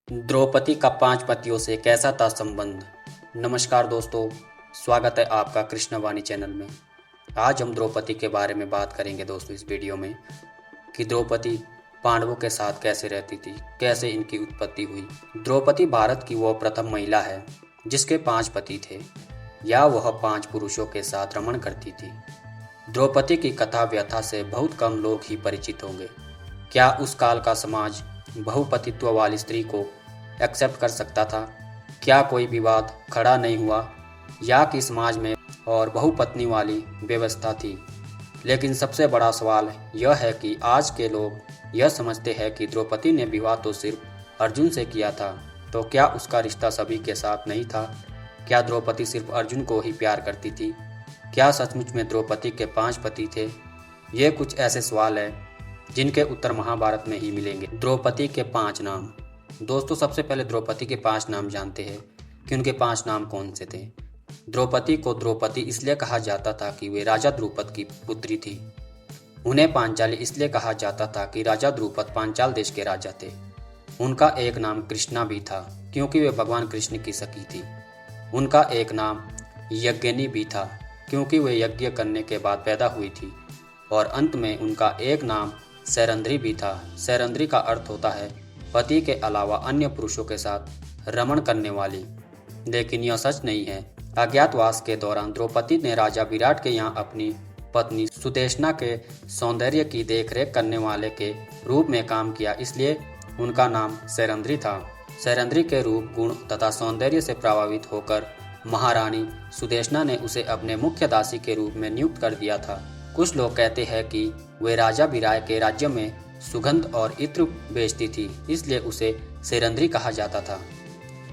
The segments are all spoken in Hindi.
द्रौपदी का 5 पतियों से कैसा था संबंध। नमस्कार दोस्तों, स्वागत है आपका कृष्णवाणी चैनल में। आज हम द्रौपदी के बारे में बात करेंगे दोस्तों इस वीडियो में कि द्रौपदी पांडवों के साथ कैसे रहती थी, कैसे इनकी उत्पत्ति हुई। द्रौपदी भारत की वो प्रथम महिला है जिसके 5 पति थे या वह 5 पुरुषों के साथ रमण करती थी। द्रौपदी की कथा व्यथा से बहुत कम लोग ही परिचित होंगे। क्या उस काल का समाज बहुपतित्व वाली स्त्री को एक्सेप्ट कर सकता था? क्या कोई विवाद खड़ा नहीं हुआ या कि समाज में और बहुपत्नी वाली व्यवस्था थी? लेकिन सबसे बड़ा सवाल यह है कि आज के लोग यह समझते हैं कि द्रौपदी ने विवाह तो सिर्फ अर्जुन से किया था, तो क्या उसका रिश्ता सभी के साथ नहीं था? क्या द्रौपदी सिर्फ अर्जुन को ही प्यार करती थी? क्या सचमुच में द्रौपदी के 5 पति थे? ये कुछ ऐसे सवाल हैं जिनके उत्तर महाभारत में ही मिलेंगे। द्रौपदी के 5 नाम। दोस्तों, सबसे पहले द्रौपदी के 5 नाम जानते हैं कि उनके 5 नाम कौन से थे। द्रौपदी को द्रौपदी इसलिए कहा जाता था कि वे राजा द्रुपद की पुत्री थी। उन्हें पांचाली इसलिए कहा जाता था कि राजा द्रुपद पांचाल देश के राजा थे। उनका एक नाम कृष्णा भी था क्योंकि वे भगवान कृष्ण की सखी थी। उनका एक नाम यज्ञनी भी था क्योंकि वे यज्ञ करने के बाद पैदा हुई थी। और अंत में उनका एक नाम सैरंध्री भी था। सैरंध्री का अर्थ होता है पति के अलावा अन्य पुरुषों के साथ रमण करने वाली। लेकिन यह सच नहीं है। अज्ञातवास के दौरान द्रौपदी ने राजा विराट के यहाँ अपनी पत्नी सुदेशना के सौंदर्य की देखरेख करने वाले के रूप में काम किया, इसलिए उनका नाम सैरंध्री था। सैरंध्री के रूप, गुण तथा सौंदर्य से प्रभावित होकर महारानी सुदेशना ने उसे अपने मुख्य दासी के रूप में नियुक्त कर दिया था। कुछ लोग कहते हैं कि वे राजा विराट के राज्य में सुगंध और इत्र बेचती थी, इसलिए उसे सैरंध्री कहा जाता था।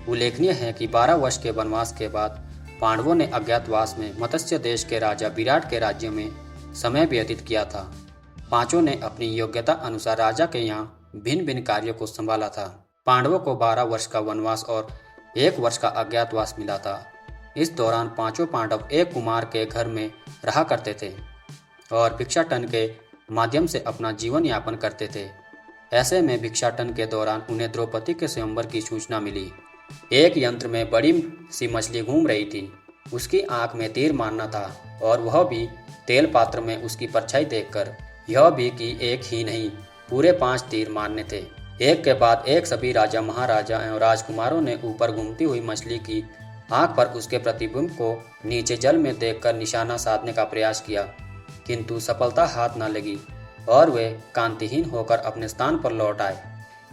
उल्लेखनीय है कि 12 वर्ष के वनवास के बाद पांडवों ने अज्ञातवास में मत्स्य देश के राजा विराट के राज्य में समय व्यतीत किया था। पांचों ने अपनी योग्यता अनुसार राजा के यहाँ भिन्न भिन्न कार्यों को संभाला था। पांडवों को 12 वर्ष का वनवास और 1 वर्ष का अज्ञातवास मिला था। इस दौरान पांचों पांडव एक कुमार के घर में रहा करते थे और भिक्षाटन के माध्यम से अपना जीवन यापन करते थे। ऐसे में भिक्षाटन के दौरान उन्हें द्रौपदी के स्वयंवर की सूचना मिली। एक यंत्र में बड़ी सी मछली घूम रही थी। उसकी आंख में तीर मारना था और वह भी तेल पात्र में उसकी परछाई देखकर। यह भी कि एक ही नहीं, पूरे 5 तीर मारने थे, एक के बाद एक। सभी राजा, महाराजा एवं राजकुमारों ने ऊपर घूमती हुई मछली की आंख पर उसके प्रतिबिंब को नीचे जल में देखकर निशाना साधने का प्रयास किया, किंतु सफलता हाथ न लगी और वे कांतिहीन होकर अपने स्थान पर लौट आए।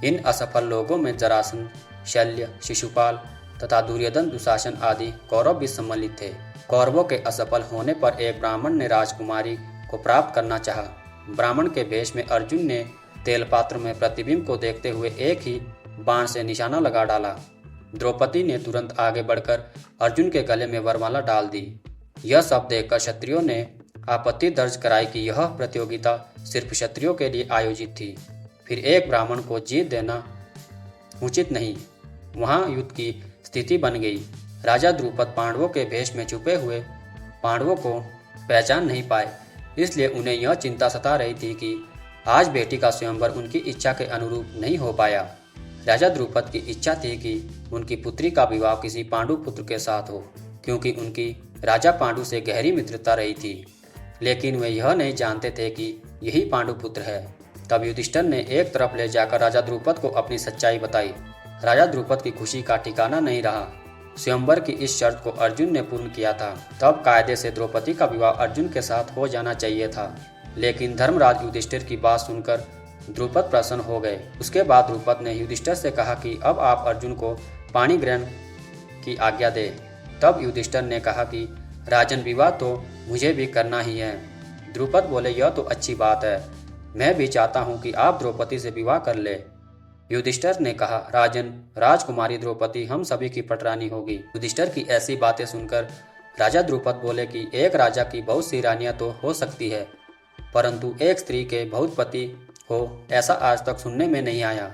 इन असफल लोगों में जरासंध, शल्य, शिशुपाल तथा दुर्योधन, दुशासन आदि कौरव भी सम्मिलित थे। कौरवों के असफल होने पर एक ब्राह्मण ने राजकुमारी को प्राप्त करना चाहा। ब्राह्मण के वेश में अर्जुन ने तेल पात्र में प्रतिबिंब को देखते हुए एक ही बाण से निशाना लगा डाला। द्रौपदी ने तुरंत आगे बढ़कर अर्जुन के गले में वरमाला डाल दी। यह सब देखकर क्षत्रियों ने आपत्ति दर्ज कराई कि यह प्रतियोगिता सिर्फ क्षत्रियों के लिए आयोजित थी, फिर एक ब्राह्मण को जीत देना उचित नहीं। वहां युद्ध की स्थिति बन गई। राजा द्रुपद पांडवों के भेष में छुपे हुए पांडवों को पहचान नहीं पाए, इसलिए उन्हें यह चिंता सता रही थी कि आज बेटी का स्वयंवर उनकी इच्छा के अनुरूप नहीं हो पाया। राजा द्रुपद की इच्छा थी कि उनकी पुत्री का विवाह किसी पांडु पुत्र के साथ हो, क्योंकि उनकी राजा पांडु से गहरी मित्रता रही थी। लेकिन वे यह नहीं जानते थे कि यही पांडु पुत्र है। तब युधिष्ठिर ने एक तरफ ले जाकर राजा द्रुपद को अपनी सच्चाई बताई। राजा द्रुपद की खुशी का ठिकाना नहीं रहा। स्वयंवर की इस शर्त को अर्जुन ने पूर्ण किया था। तब कायदे से द्रौपदी का विवाह अर्जुन के साथ हो जाना चाहिए था। लेकिन धर्मराज युधिष्ठिर की बात सुनकर द्रुपद प्रसन्न हो गए। उसके बाद द्रुपद ने युधिष्ठिर से कहा कि अब आप अर्जुन को पाणी ग्रहण की आज्ञा दे। तब युधिष्ठिर ने कहा कि राजन, विवाह तो मुझे भी करना ही है। द्रुपद बोले, यह तो अच्छी बात है, मैं भी चाहता हूँ कि आप द्रौपदी से विवाह कर ले। युधिष्ठिर ने कहा, राजन, राजकुमारी द्रौपदी हम सभी की पटरानी होगी। युधिष्ठिर की ऐसी बातें सुनकर राजा द्रुपद बोले कि एक राजा की बहुत सी रानियां तो हो सकती है, परंतु एक स्त्री के बहुत पति हो ऐसा आज तक सुनने में नहीं आया।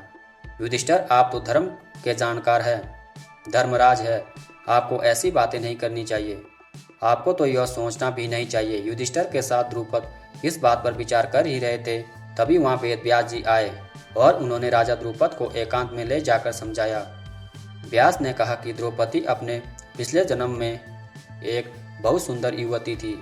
युधिष्ठिर, आप तो धर्म के जानकार हैं, धर्मराज है, आपको ऐसी बातें नहीं करनी चाहिए। आपको तो यह सोचना भी नहीं चाहिए। युधिष्ठिर के साथ द्रुपद इस बात पर विचार कर ही रहे थे, तभी वहां वेद व्यास जी आए और उन्होंने राजा द्रुपद को एकांत में ले जाकर समझाया। व्यास ने कहा कि द्रौपदी अपने पिछले जन्म में एक बहुत सुंदर युवती थी।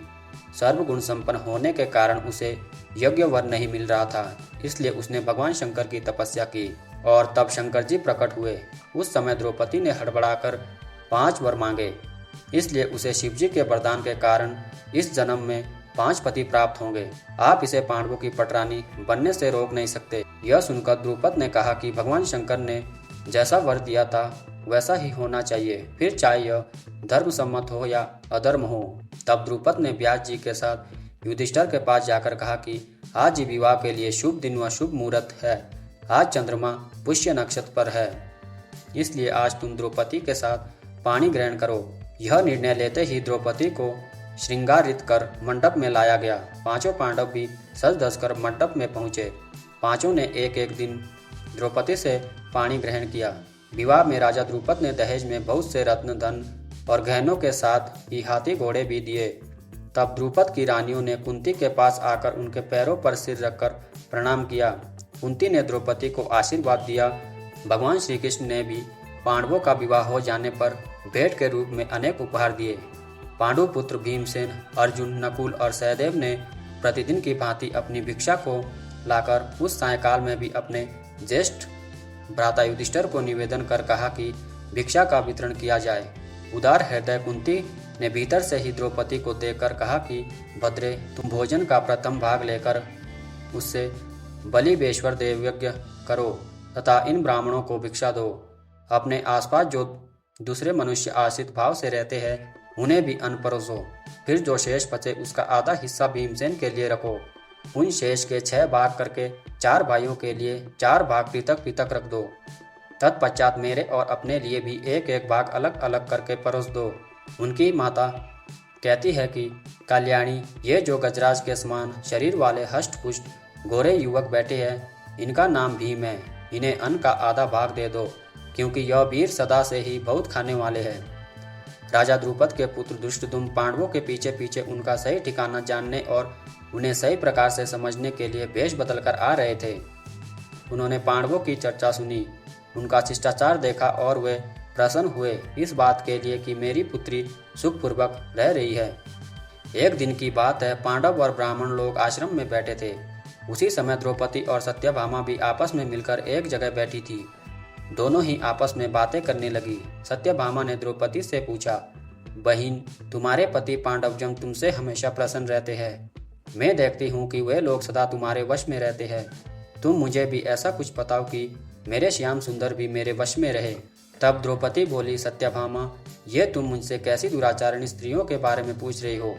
सर्वगुण संपन्न होने के कारण उसे योग्य वर नहीं मिल रहा था, इसलिए उसने भगवान शंकर की तपस्या की और तब शंकर जी प्रकट हुए। उस समय द्रौपदी ने हड़बड़ाकर 5 वर मांगे, इसलिए उसे शिव जी के वरदान के कारण इस जन्म में 5 पति प्राप्त होंगे। आप इसे पांडवों की पटरानी बनने से रोक नहीं सकते। यह सुनकर द्रुपद ने कहा कि भगवान शंकर ने जैसा वर दिया था वैसा ही होना चाहिए, फिर चाहे यह धर्म सम्मत हो या अधर्म हो। तब द्रुपद ने व्यास जी के साथ युधिष्ठिर के पास जाकर कहा कि आज ही विवाह के लिए शुभ दिन व शुभ मुहूर्त है। आज चंद्रमा पुष्य नक्षत्र पर है, इसलिए आज तुम द्रौपदी के साथ पानी ग्रहण करो। यह निर्णय लेते ही द्रौपदी को श्रृंगारित कर मंडप में लाया गया। 5 पांडव भी सज धज कर मंडप में पहुंचे। 5 ने एक एक दिन द्रौपदी से पानी ग्रहण किया। विवाह में राजा द्रुपद ने दहेज में बहुत से रत्न, धन और गहनों के साथ ही हाथी घोड़े भी दिए। तब द्रुपद की रानियों ने कुंती के पास आकर उनके पैरों पर सिर रखकर प्रणाम किया। कुंती ने द्रौपदी को आशीर्वाद दिया। भगवान श्री कृष्ण ने भी पांडवों का विवाह हो जाने पर भेंट के रूप में अनेक उपहार दिए। पांडु पुत्र भीमसेन, अर्जुन, नकुल और सहदेव ने प्रतिदिन की भांति अपनी भिक्षा को लाकर उस सायंकाल में भी अपने ज्येष्ठ भ्राता युधिष्ठिर को निवेदन कर कहा कि भिक्षा का वितरण किया जाए। उदार हृदय कुंती ने भीतर से ही द्रौपदी को देखकर कहा कि भद्रे, तुम भोजन का प्रथम भाग लेकर उससे बलिवेश्वर देव यज्ञ करो तथा इन ब्राह्मणों को भिक्षा दो। अपने आसपास जो दूसरे मनुष्य आश्रित भाव से रहते हैं उन्हें भी अन्न परोसो। फिर जो शेष बचे उसका आधा हिस्सा भीमसेन के लिए रखो। उन शेष के 6 भाग करके 4 भाइयों के लिए 4 भाग पृथक पृथक रख दो। तत्पश्चात मेरे और अपने लिए भी एक एक भाग अलग अलग करके परोस दो। उनकी माता कहती है कि कल्याणी, ये जो गजराज के समान शरीर वाले हष्ट पुष्ट गोरे युवक बैठे हैं, इनका नाम भीम है। इन्हें अन्न का आधा भाग दे दो, क्योंकि यह वीर सदा से ही बहुत खाने वाले हैं। राजा द्रुपद के पुत्र धृष्टद्युम्न पांडवों के पीछे पीछे उनका सही ठिकाना जानने और उन्हें सही प्रकार से समझने के लिए वेश बदलकर आ रहे थे। उन्होंने पांडवों की चर्चा सुनी, उनका शिष्टाचार देखा और वे प्रसन्न हुए इस बात के लिए कि मेरी पुत्री सुखपूर्वक रह रही है। एक दिन की बात है, पांडव और ब्राह्मण लोग आश्रम में बैठे थे। उसी समय द्रौपदी और सत्यभामा भी आपस में मिलकर एक जगह बैठी थी। दोनों ही आपस में बातें करने लगी। सत्यभामा ने द्रौपदी से पूछा, बहन, तुम्हारे पति पांडवजन तुमसे हमेशा प्रसन्न रहते हैं। मैं देखती हूँ कि वे लोग सदा तुम्हारे वश में रहते हैं। तुम मुझे भी ऐसा कुछ बताओ कि मेरे श्याम सुंदर भी मेरे वश में रहे। तब द्रौपदी बोली, सत्यभामा, ये तुम मुझसे कैसी दुराचारणी स्त्रियों के बारे में पूछ रही हो?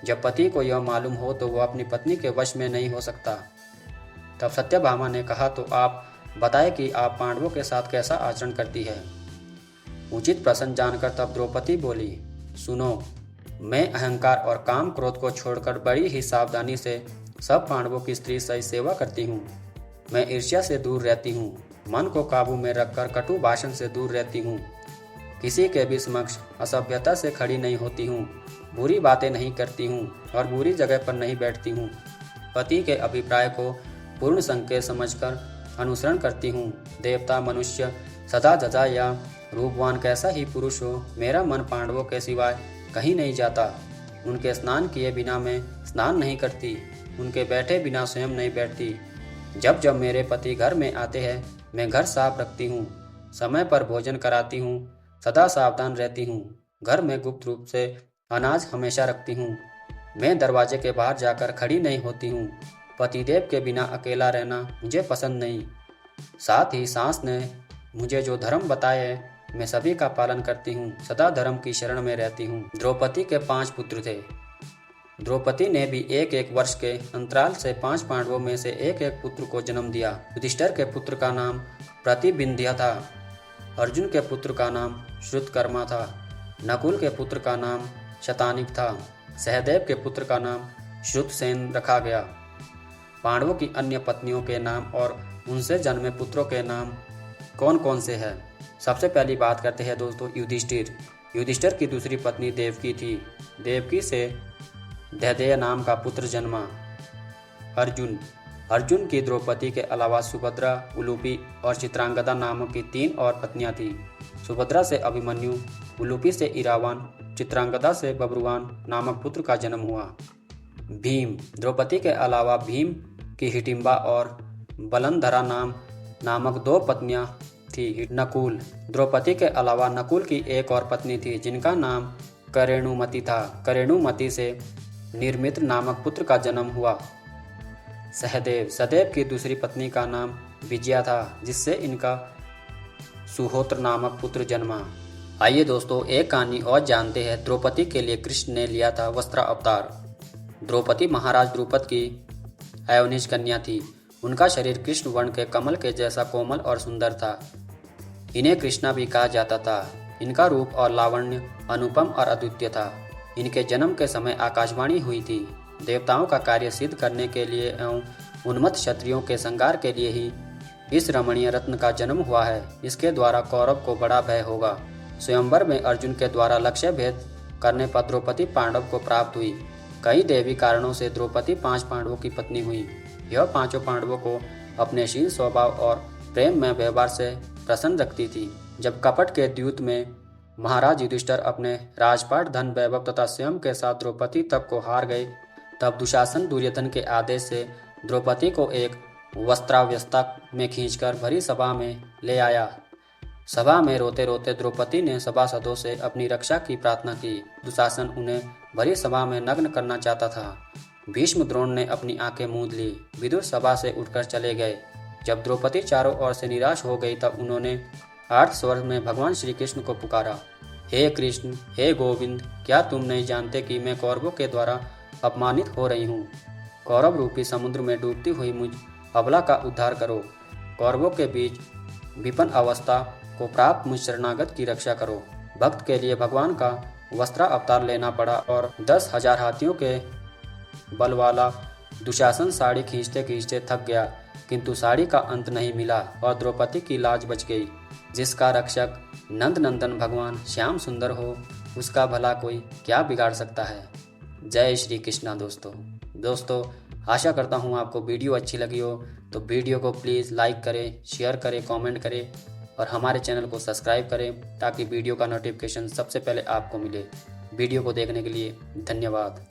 जब पति को यह मालूम हो तो वह अपनी पत्नी के वश में नहीं हो सकता। तब सत्यभामा ने कहा, तो आप बताए कि आप पांडवों के साथ कैसा आचरण करती है। उचित प्रश्न जानकर तब द्रौपदी बोली, सुनो, मैं अहंकार और काम क्रोध को छोड़कर बड़ी ही सावधानी से सब पांडवों की स्त्री सही सेवा करती हूँ। मैं ईर्ष्या से दूर रहती हूँ, मन को काबू में रखकर कटु भाषण से दूर रहती हूँ, किसी के भी समक्ष असभ्यता से खड़ी नहीं होती हूँ, बुरी बातें नहीं करती हूँ और बुरी जगह पर नहीं बैठती हूँ। पति के अभिप्राय को पूर्ण संकेत समझकर अनुसरण करती हूँ। देवता, मनुष्य, सदा धजा या रूपवान कैसा ही पुरुष हो, मेरा मन पांडवों के सिवाय कहीं नहीं जाता। उनके स्नान किए बिना मैं स्नान नहीं करती, उनके बैठे बिना स्वयं नहीं बैठती। जब जब मेरे पति घर में आते हैं मैं घर साफ रखती हूँ, समय पर भोजन कराती हूँ, सदा सावधान रहती हूँ। घर में गुप्त रूप से अनाज हमेशा रखती हूँ। मैं दरवाजे के बाहर जाकर खड़ी नहीं होती हूँ। पतिदेव के बिना अकेला रहना मुझे पसंद नहीं। साथ ही सास ने मुझे जो धर्म बताए हैं मैं सभी का पालन करती हूँ, सदा धर्म की शरण में रहती हूँ। द्रौपदी के 5 पुत्र थे। द्रौपदी ने भी एक एक वर्ष के अंतराल से 5 पांडवों में से एक एक पुत्र को जन्म दिया। युधिष्ठिर के पुत्र का नाम प्रतिबिंध्य था। अर्जुन के पुत्र का नाम श्रुतकर्मा था। नकुल के पुत्र का नाम शतानिक था। सहदेव के पुत्र का नाम श्रुतसेन रखा गया। पांडवों की अन्य पत्नियों के नाम और उनसे जन्मे पुत्रों के नाम कौन कौन से हैं? सबसे पहली बात करते हैं दोस्तों युधिष्ठिर। युधिष्ठिर की दूसरी पत्नी देवकी थी। देवकी से दहदेय नाम का पुत्र जन्मा। अर्जुन, अर्जुन की द्रौपदी के अलावा सुभद्रा, उलूपी और चित्रांगदा नामक की 3 और पत्नियां थीं। सुभद्रा से अभिमन्यु, उलूपी से इरावान, चित्रांगदा से बब्रुवान नामक पुत्र का जन्म हुआ। भीम, द्रौपदी के अलावा भीम की हिडिंबा और बलंधरा नामक 2 पत्नियां थी। नकुल, द्रौपदी के अलावा नकुल की एक और पत्नी थी जिनका नाम करेणुमति था। करेणुमति से निर्मित्र नामक पुत्र का जन्म हुआ। सहदेव, सदेव की दूसरी पत्नी का नाम विजया था जिससे इनका सुहोत्र नामक पुत्र जन्मा। आइए दोस्तों एक कहानी और जानते हैं। द्रौपदी के लिए कृष्ण ने लिया था वस्त्र अवतार। द्रौपदी महाराज द्रुपद की अयोनिज कन्या थी। उनका शरीर कृष्ण वर्ण के कमल के जैसा कोमल और सुंदर था। इन्हें कृष्णा भी कहा जाता था। इनका रूप और लावण्य अनुपम और अद्वितीय था। इनके जन्म के समय आकाशवाणी हुई थी। देवताओं का कार्य सिद्ध करने के लिए एवं उन्मत्त क्षत्रियों के संहार के लिए ही इस रमणीय रत्न का जन्म हुआ है। इसके द्वारा कौरव को बड़ा भय होगा। स्वयंवर में अर्जुन के द्वारा लक्ष्य भेद करने पर द्रौपदी पांडव को प्राप्त हुई। कई दैवी कारणों से द्रौपदी 5 पांडवों की पत्नी हुई। यह 5 पांडवों को अपने शील स्वभाव और प्रेम में व्यवहार से प्रसन्न रखती थी। जब कपट के द्यूत में महाराज युधिष्ठिर अपने राजपाट, धन, वैभव तथा स्वयं के साथ द्रौपदी तक को हार गए, तब दुशासन दुर्योधन के आदेश से द्रौपदी को एक वस्त्रावस्था में खींचकर भरी सभा में ले आया। सभा में रोते रोते द्रौपदी ने सभासदों से अपनी रक्षा की प्रार्थना की। दुशासन उन्हें भरी सभा में नग्न करना चाहता था। भीष्म द्रोण ने अपनी आंखें मूंद ली। विदुर सभा से उठकर चले गए। जब द्रौपदी चारों ओर से निराश हो गई तब उन्होंने आर्त स्वर में भगवान श्री कृष्ण को पुकारा, हे कृष्ण, हे गोविंद, क्या तुम नहीं जानते कि मैं कौरवों के द्वारा अपमानित हो रही हूँ? कौरव रूपी समुद्र में डूबती हुई मुझ अबला का उद्धार करो। कौरवों के बीच विपन्न अवस्था को प्राप्त मुझ शरणागत की रक्षा करो। भक्त के लिए भगवान का वस्त्र अवतार लेना पड़ा और 10,000 हाथियों के बल वाला दुशासन साड़ी खींचते खींचते थक गया, किंतु साड़ी का अंत नहीं मिला और द्रौपदी की लाज बच गई। जिसका रक्षक नंद नंदन भगवान श्याम सुंदर हो, उसका भला कोई क्या बिगाड़ सकता है। जय श्री कृष्णा। दोस्तों आशा करता हूँ आपको वीडियो अच्छी लगी हो, तो वीडियो को प्लीज़ लाइक करें, शेयर करें, कमेंट करें और हमारे चैनल को सब्सक्राइब करें ताकि वीडियो का नोटिफिकेशन सबसे पहले आपको मिले। वीडियो को देखने के लिए धन्यवाद।